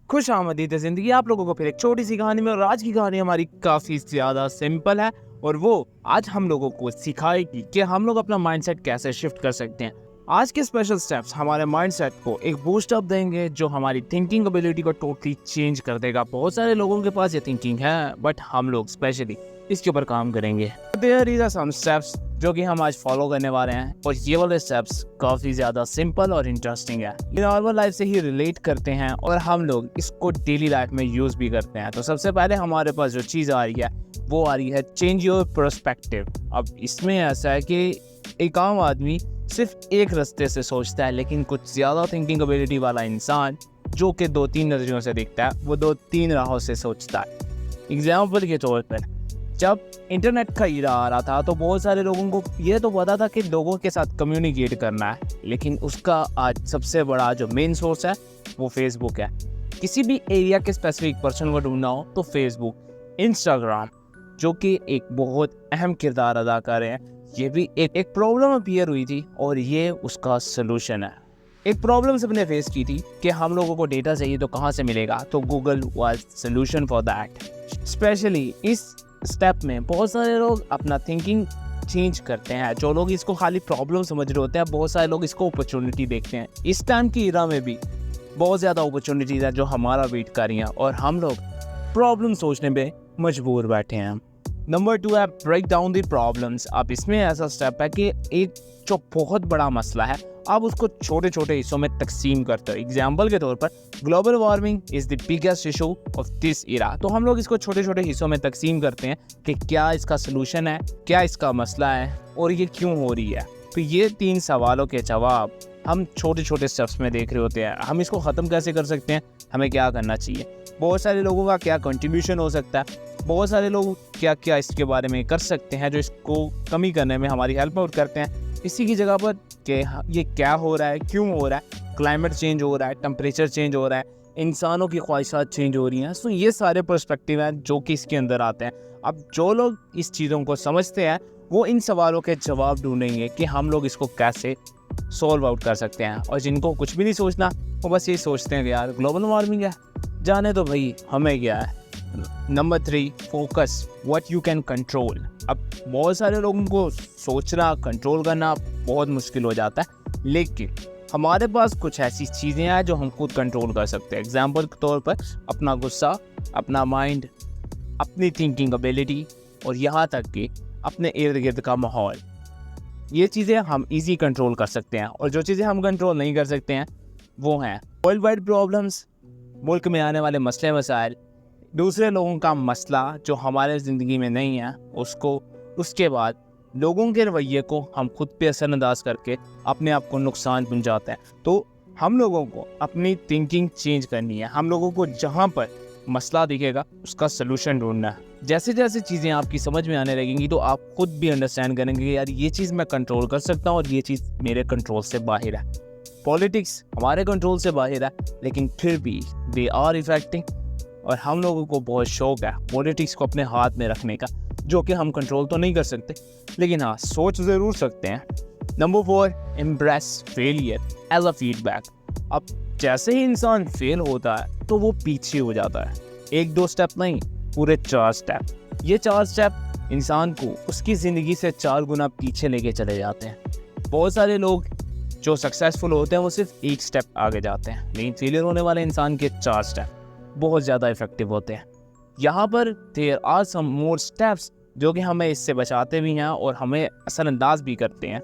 खुश आमदीद ज़िंदगी आप लोगों को फिर एक छोटी सी कहानी में। और आज की कहानी हमारी काफ़ी ज़्यादा सिंपल है और वो आज हम लोगों को सिखाएगी कि हम लोग अपना माइंडसेट कैसे शिफ्ट कर सकते हैं। आज के स्पेशल स्टेप्स हमारे माइंडसेट को एक बूस्ट अप देंगे जो हमारी थिंकिंग एबिलिटी को टोटली चेंज कर देगा। बहुत सारे लोगों के पास ये थिंकिंग है बट हम लोग स्पेशली इसके ऊपर काम करेंगे। देयर इज सम स्टेप्स जो कि हम आज फॉलो करने वाले हैं और ये वाले स्टेप्स काफ़ी ज़्यादा सिंपल और इंटरेस्टिंग है। ये नॉर्मल लाइफ से ही रिलेट करते हैं और हम लोग इसको डेली लाइफ में यूज़ भी करते हैं। तो सबसे पहले हमारे पास जो चीज़ आ रही है वो आ रही है चेंज योर पर्सपेक्टिव। अब इसमें ऐसा है कि एक आम आदमी सिर्फ एक रास्ते से सोचता है लेकिन कुछ ज़्यादा थिंकिंग एबिलिटी वाला इंसान जो कि 2-3 नज़रियों से दिखता है वो 2-3 राहों से सोचता है। एग्जाम्पल के तौर पर जब इंटरनेट का ईरा आ रहा था तो बहुत सारे लोगों को ये तो पता था कि लोगों के साथ कम्युनिकेट करना है, लेकिन उसका आज सबसे बड़ा जो मेन सोर्स है वो फेसबुक है। किसी भी एरिया के स्पेसिफिक पर्सन को ढूंढना हो तो फेसबुक, इंस्टाग्राम जो कि एक बहुत अहम किरदार अदा कर रहे हैं। ये भी एक प्रॉब्लम अपीयर हुई थी और ये उसका सलूशन है। एक प्रॉब्लम सबने फेस की थी कि हम लोगों को डेटा चाहिए तो कहाँ से मिलेगा, तो Google was solution for that. Specially इस स्टेप में बहुत सारे लोग अपना थिंकिंग चेंज करते हैं। जो लोग इसको खाली प्रॉब्लम समझ रहे होते हैं, बहुत सारे लोग इसको अपॉर्चुनिटी देखते हैं। इस टाइम की इरा में भी बहुत ज़्यादा अपॉर्चुनिटीज़ है जो हमारा वेट कर रही हैं और हम लोग प्रॉब्लम सोचने पे मजबूर बैठे हैं। नंबर 2 है ब्रेक डाउन द प्रॉब्लम्स। अब इसमें ऐसा स्टेप है कि एक जो बहुत बड़ा मसला है आप उसको छोटे छोटे हिस्सों में तकसीम करते हो। एग्जाम्पल के तौर पर global warming is the biggest issue of this इरा। तो हम लोग इसको छोटे छोटे हिस्सों में तकसीम करते हैं कि क्या इसका सलूशन है, क्या इसका मसला है और ये क्यों हो रही है। तो ये 3 सवालों के जवाब हम छोटे छोटे स्टेप्स में देख रहे होते हैं। हम इसको ख़त्म कैसे कर सकते हैं, हमें क्या करना चाहिए, बहुत सारे लोगों का क्या कंट्रीब्यूशन हो सकता है, बहुत सारे लोग क्या क्या इसके बारे में कर सकते हैं जो इसको कमी करने में हमारी हेल्प आउट करते हैं। इसी की जगह पर कि ये क्या हो रहा है, क्यों हो रहा है, क्लाइमेट चेंज हो रहा है, टेम्परेचर चेंज हो रहा है, इंसानों की ख्वाहिशात चेंज हो रही हैं। सो ये सारे पर्सपेक्टिव हैं जो कि इसके अंदर आते हैं। अब जो लोग इस चीज़ों को समझते हैं वो इन सवालों के जवाब ढूंढेंगे कि हम लोग इसको कैसे सॉल्व आउट कर सकते हैं। और जिनको कुछ भी नहीं सोचना वो बस ये सोचते हैं कि यार ग्लोबल वार्मिंग है, जाने तो भाई हमें क्या है। Number 3 focus what you can control. अब बहुत सारे लोगों को सोचना कंट्रोल करना बहुत मुश्किल हो जाता है, लेकिन हमारे पास कुछ ऐसी चीज़ें हैं जो हम खुद कंट्रोल कर सकते हैं। एग्जाम्पल के तौर पर अपना गुस्सा, अपना माइंड, अपनी थिंकिंग एबिलिटी और यहाँ तक कि अपने इर्द गिर्द का माहौल। ये चीज़ें हम इजी कंट्रोल कर सकते हैं। और जो चीज़ें हम कंट्रोल नहीं कर सकते हैं वो हैं वर्ल्ड वाइड प्रॉब्लम्स, मुल्क में आने वाले मसले मसाइल, दूसरे लोगों का मसला जो हमारे ज़िंदगी में नहीं है उसको, उसके बाद लोगों के रवैये को हम खुद पे असरअंदाज करके अपने आप को नुकसान पहुंचाते हैं। तो हम लोगों को अपनी थिंकिंग चेंज करनी है। हम लोगों को जहाँ पर मसला दिखेगा उसका सलूशन ढूंढना है। जैसे जैसे चीज़ें आपकी समझ में आने लगेंगी तो आप खुद भी अंडरस्टैंड करेंगे कि यार ये चीज़ मैं कंट्रोल कर सकता हूँ और ये चीज़ मेरे कंट्रोल से बाहर है। पॉलिटिक्स हमारे कंट्रोल से बाहर है लेकिन फिर भी दे आर इफेक्टिंग और हम लोगों को बहुत शौक है पॉलिटिक्स को अपने हाथ में रखने का, जो कि हम कंट्रोल तो नहीं कर सकते लेकिन हाँ सोच ज़रूर सकते हैं। Number 4 embrace failure as a feedback. अब जैसे ही इंसान फेल होता है तो वो पीछे हो जाता है। 1-2 स्टेप नहीं, पूरे 4 स्टेप। ये 4 स्टेप इंसान को उसकी ज़िंदगी से 4 गुना पीछे लेके चले जाते हैं। बहुत सारे लोग जो सक्सेसफुल होते हैं वो सिर्फ 1 स्टेप आगे जाते हैं, लेकिन फेलियर होने वाले इंसान के 4 स्टेप बहुत ज़्यादा इफेक्टिव होते हैं। यहाँ पर there are some more steps जो कि हमें इससे बचाते भी हैं और हमें असरअंदाज भी करते हैं।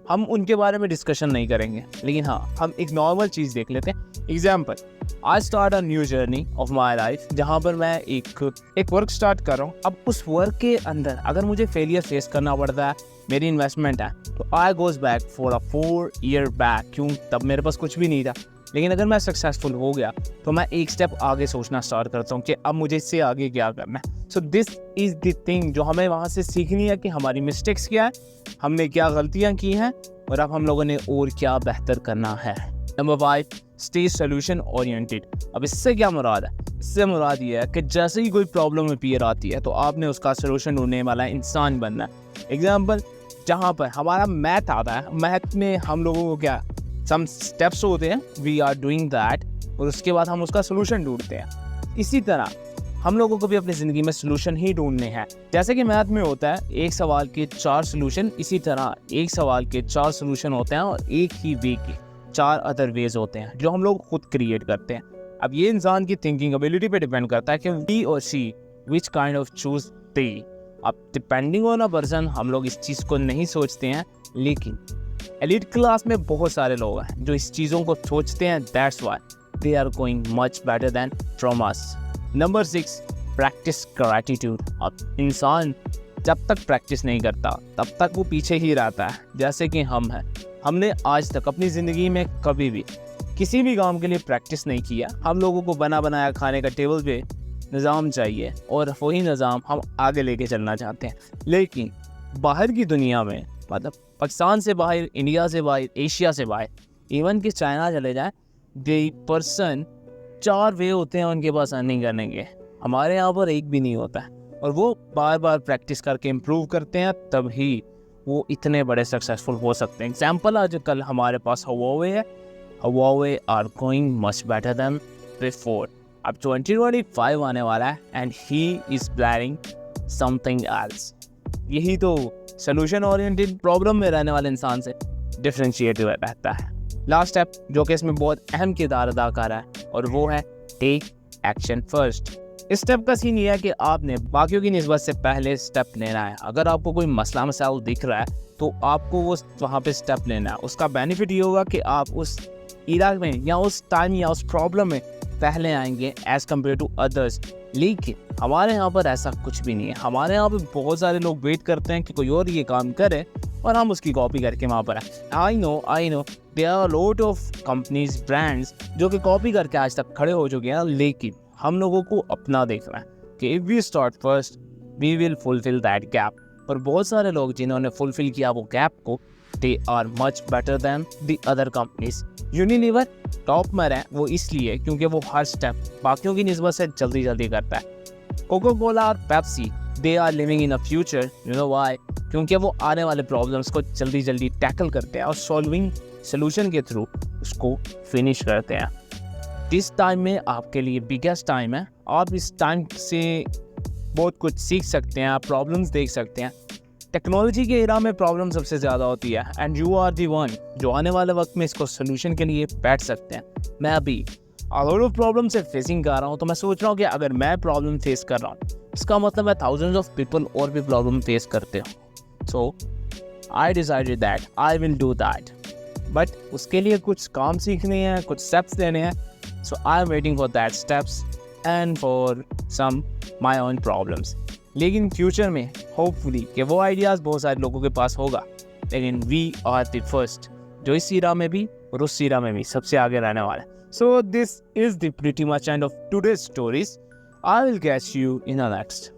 हम उनके बारे में डिस्कशन नहीं करेंगे, लेकिन हाँ हम एक नॉर्मल चीज़ देख लेते हैं। Example, I start a new journey of my life, जहाँ पर मैं एक वर्क स्टार्ट कर रहा हूँ। अब उस वर्क के अंदर अगर मुझे फेलियर फेस करना पड़ता है, मेरी इन्वेस्टमेंट है, तो I goes back for a 4 year back. क्यों? तब मेरे पास कुछ भी नहीं था। लेकिन अगर मैं सक्सेसफुल हो गया तो मैं 1 स्टेप आगे सोचना स्टार्ट करता हूँ कि अब मुझे इससे आगे क्या करना है। So this is the thing जो हमें वहाँ से सीखनी है कि हमारी मिस्टेक्स क्या है, हमने क्या गलतियाँ की हैं और अब हम लोगों ने और क्या बेहतर करना है। Number 5 stay solution oriented. अब इससे क्या मुराद है? इससे मुराद ये है कि जैसे ही कोई प्रॉब्लम अपीयर आती है तो आपने उसका सोल्यूशन ढूंढने वाला इंसान बनना है। एग्जाम्पल, जहाँ पर हमारा मैथ आता है, मैथ में हम लोगों को क्या सम स्टेप्स होते हैं, वी आर डूइंग दैट और उसके बाद हम उसका सोल्यूशन ढूंढते हैं। इसी तरह हम लोगों को भी अपनी ज़िंदगी में सोल्यूशन ही ढूंढने हैं। जैसे कि मैथ में होता है एक सवाल के 4 सोल्यूशन, इसी तरह एक सवाल के 4 सोल्यूशन होते हैं और एक ही वे के 4 अदर वेज होते हैं जो हम लोग खुद क्रिएट करते हैं। अब ये इंसान की थिंकिंग एबिलिटी पे डिपेंड करता है कि वी और सी विच काइंड ऑफ चूज दे। अब डिपेंडिंग ऑन अ पर्सन हम लोग इस चीज़ को नहीं सोचते हैं, लेकिन एलिट क्लास में बहुत सारे लोग हैं जो इस चीज़ों को सोचते हैं। That's why they are going much better than from us. Number 6, practice gratitude. अब इंसान जब तक प्रैक्टिस नहीं करता तब तक वो पीछे ही रहता है। जैसे कि हम हैं, हमने आज तक अपनी ज़िंदगी में कभी भी किसी भी काम के लिए प्रैक्टिस नहीं किया। हम लोगों को बना बनाया खाने का टेबल पे निज़ाम चाहिए और वही निज़ाम हम आगे लेके चलना चाहते हैं। लेकिन बाहर की दुनिया में, मतलब पाकिस्तान से बाहर, इंडिया से बाहर, एशिया से बाहर, इवन कि चाइना चले जाएँ, दे पर्सन 4 वे होते हैं उनके पास अर्निंग करने के। हमारे यहाँ पर एक भी नहीं होता है और वो बार बार प्रैक्टिस करके इम्प्रूव करते हैं, तभी वो इतने बड़े सक्सेसफुल हो सकते हैं। एग्जाम्पल आजकल हमारे पास Huawei है। Huawei are going much better than before. अब 2025 आने वाला है and he is planning something else. यही तो सोल्यूशन ओरिएंटेड प्रॉब्लम में रहने वाले इंसान से डिफरेंशिएट रहता है। लास्ट स्टेप जो कि इसमें बहुत अहम किरदार अदा कर रहा है और वो है टेक एक्शन फर्स्ट। इस स्टेप का सीन ये है कि आपने बाकियों की निस्बत से पहले स्टेप लेना है। अगर आपको कोई मसला मसाइल दिख रहा है तो आपको वो वहाँ पे स्टेप लेना है। उसका बेनिफिट ये होगा कि आप उस इरा में या उस टाइम या उस प्रॉब्लम में पहले आएंगे एज़ कम्पेयर टू अदर्स। लेकिन हमारे यहाँ पर ऐसा कुछ भी नहीं है। हमारे यहाँ पर बहुत सारे लोग वेट करते हैं कि कोई और ये काम करे और हम उसकी कॉपी करके वहाँ पर आए। I know there are lot of companies, brands जो कि कॉपी करके आज तक खड़े हो चुके हैं, लेकिन हम लोगों को अपना देखना है कि if we start first we will fulfil that gap. और बहुत सारे लोग जिन्होंने फुलफिल किया वो गैप को, they are much better than the other companies. Unilever top में है वो इसलिए क्योंकि वो हर स्टेप बाकियों की निस्बत से जल्दी जल्दी करता है। कोको कोला और Pepsi, they are living in a future, you know why, क्योंकि वो आने वाले प्रॉब्लम्स को जल्दी जल्दी टैकल करते हैं और सॉल्विंग सोल्यूशन के थ्रू उसको फिनिश करते हैं। इस टाइम में आपके लिए बिगेस्ट टाइम है। आप इस टाइम से बहुत कुछ सीख सकते हैं, आप प्रॉब्लम्स देख सकते हैं। टेक्नोलॉजी के एरा में प्रॉब्लम सबसे ज़्यादा होती है and you are the one जो आने वाले वक्त में इसको सोल्यूशन के लिए बैठ सकते हैं। मैं अभी लॉट ऑफ प्रॉब्लम से फेसिंग कर रहा हूँ, तो मैं सोच रहा हूँ कि अगर मैं प्रॉब्लम फेस कर रहा हूँ इसका मतलब है थाउजेंड्स ऑफ पीपल और भी प्रॉब्लम फेस करते हो। So I decided that I will do that, but उसके लिए कुछ काम सीखने हैं, कुछ स्टेप्स लेने हैं। So I am waiting for that steps and for some my own problems. लेकिन फ्यूचर में होपफुली कि वो आइडियाज़ बहुत सारे लोगों के पास होगा, लेकिन वी आर द फर्स्ट जो इस सीरा में भी और उस सीरा में भी सबसे आगे रहने वाला है। So this is the pretty much end of today's stories. I will catch you in a next.